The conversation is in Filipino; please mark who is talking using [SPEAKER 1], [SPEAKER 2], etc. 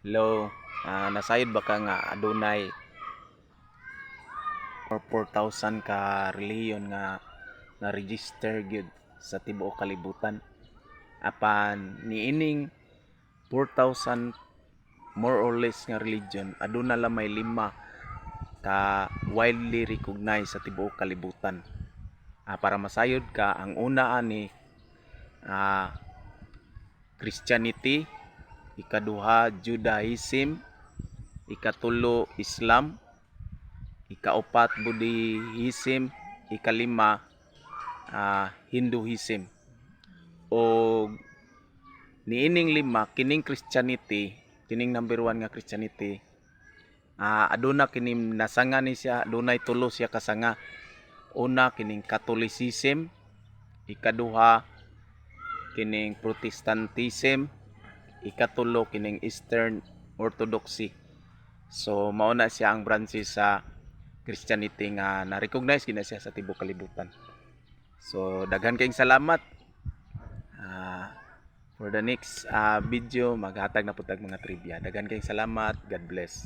[SPEAKER 1] Hello, nasayod ba ka nga adunay or 4,000 ka reliyon nga na-register gyud sa tibuok kalibutan. Apan niining 4,000 more or less nga religion aduna lang may 5 ka widely recognized sa tibuok kalibutan. Para masayod ka, ang una ani Christianity, ikaduha Judaism, ikatulo Islam, ikaupat Buddhism, ikalima Hinduism. O niining 5 kining Christianity, kining number 1 nga Christianity, aduna kining nasanga ni siya, adunay tulo siya kasanga. Una kining Catholicism, ikaduha kining Protestantism, ikatulo kining Eastern Orthodoxy. So mao na siya ang branches sa Christianity nga na-recognize gina siya sa tibuok kalibutan. So daghan kayong salamat. For the next video maghatag na pud tag mga trivia. Daghan kayong salamat. God bless.